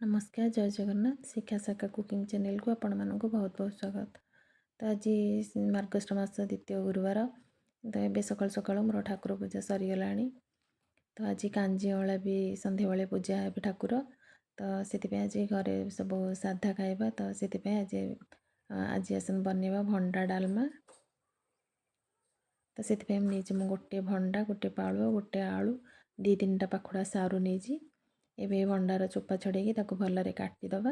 नमस्कार जय जगन्नाथ शिक्षा शाखा कुकिंग चैनल को आपण मानक बहुत बहुत स्वागत। तो आज मार्गशीर मास द्वितीय गुरुवार तो ये सकाल सकाल मोर ठाकुर पूजा सरीगला। तो आज कांजीअला भी संध्या बेले पूजा है ठाकुर तो से आज घरे सब साधा खाइबा तो से आज आज आसन बनवा भंडा डालमा। तो से नहीं गोटे भंडा गोटे पालुआ गोटे आलू दी तीन टा पाखुड़ा सारू नहीं एबे भंडार चोपा छड़ेकी ताको भलरे काटिदबा।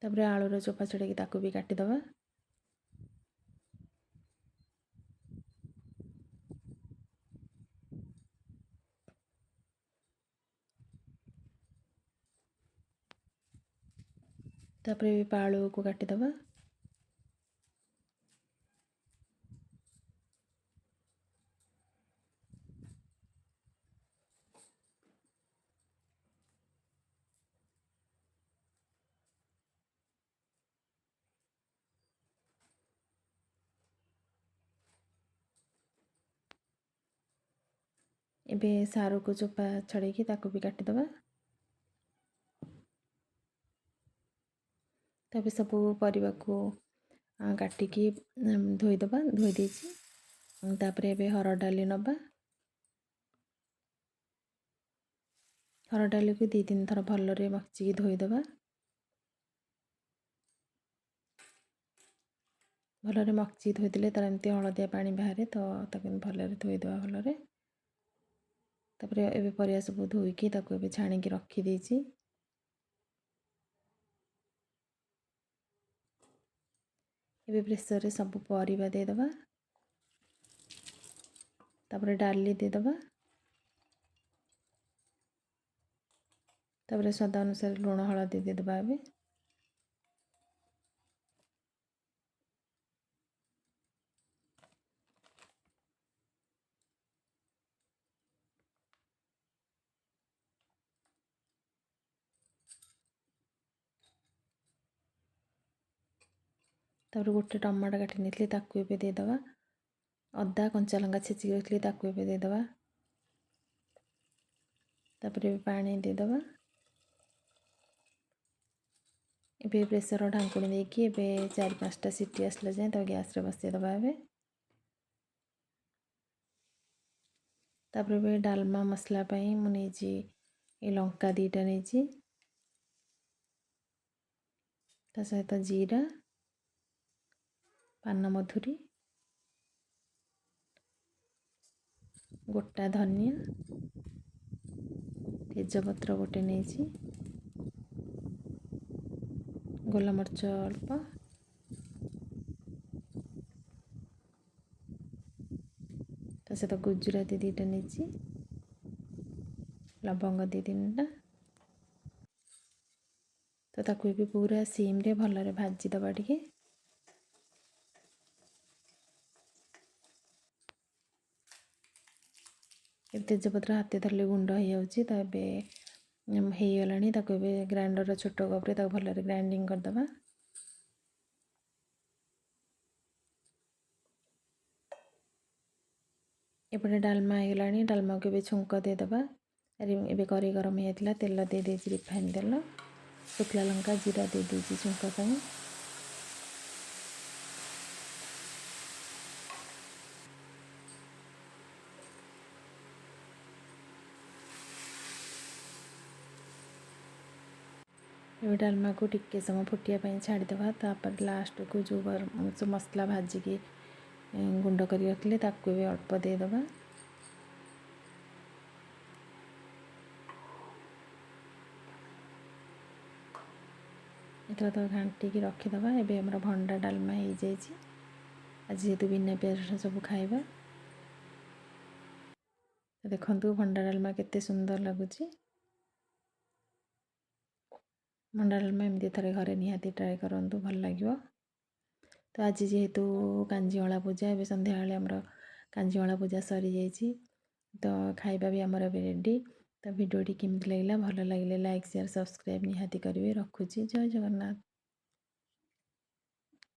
तापरे आलूर चोपा छड़ेकी ताको भी काटिदबा। तापरे भी पालू को काटिदबा। एबे सारू को चोपा छड़ेकी ताको भी काटिदबा। तबे सब परिवा को काटिकी धोईदबा धोई देछि। तापरे एबे हरड़ डाली नबा। हरड़ डाली को 2-3 थर भलरे मक्चिकी धोईदबा। भलरे मक्ची धोईदेले तार एमती हलदिया पानी बाहरे तो ताको भलरे धोईदबा भलरे। तापरे एबे परिया सब धोईकी ताको एबे छाणीकी रखी देछि। एबे प्रेसर रे सब परिवा दे दबा। तापरे डाली दे दबा। तापरे स्वाद अनुसार लूण हलदी दे दबा। एबे तापर गोटे टमाटो काटी नहीं ताकू एबे दे दबा। अदा कंचा लंका छेचिक रखिली ताकू एबे दे दबा। तापर एबे पानी दे दबा। एबे प्रेसर ढांकुणी देकी एबे 4-5टा सीटी आसला जाए तो गैस रे बसै दबा। एबे तापर एबे डालमा मसला पई मु नेजी ए लंका 2टा नेजी ता सहित जीरा पान मधुरी गोटा धनिया तेजपत्र गोटे नेजी गोलमरच अल्प ता सहित गुजराती 2टा नेजी लवंग 2-3टा तो ताकू भी पूरा सीम रे भलरे भाजी दबा। टिके तेजपत्र हाथे धरले गुंड हो जाउची तो एबे हे गलानी ताकू एबे ग्राइंडर छोट कप रे ताकू भलरे ग्राइंडिंग कर दबा। एपटे डालमा हो गलानी डालमा को एबे छुंक दे दबा। एबे करी गरम हो जातला तेल दे देछि रिफाइन तेल शुखला लंका जीरा दे देछि छुंक पई। एबे डालमा को टिके समय फुटिया पई छाड़ी दबा। तापर लास्ट को जो मसला भाजी की गुंड करी रखले ताकू एबे अल्प दे दबा। एथरा तो घांटी की रखी दबा। एबे हमरा भंडा डालमा हो जाइछि। आज जेतु बिना प्याज रसुण सब खाइबा देखंतु भंडा डालमा केते सुंदर लागुछि। भंडा डालमा एमती थरे घरे निहाती ट्राए करंतु भल लागिवो। तो आज जेहेतु कांजीअला पूजा एबे संध्या बेले हमर कांजीअला पूजा सरी जाइछि तो खाइबा भी हमर एबे रेडी। तो वीडियो टी केमति लागला भल लागले लाइक शेयर सब्सक्राइब निहाती करिवे। रखुछि जय जगन्नाथ।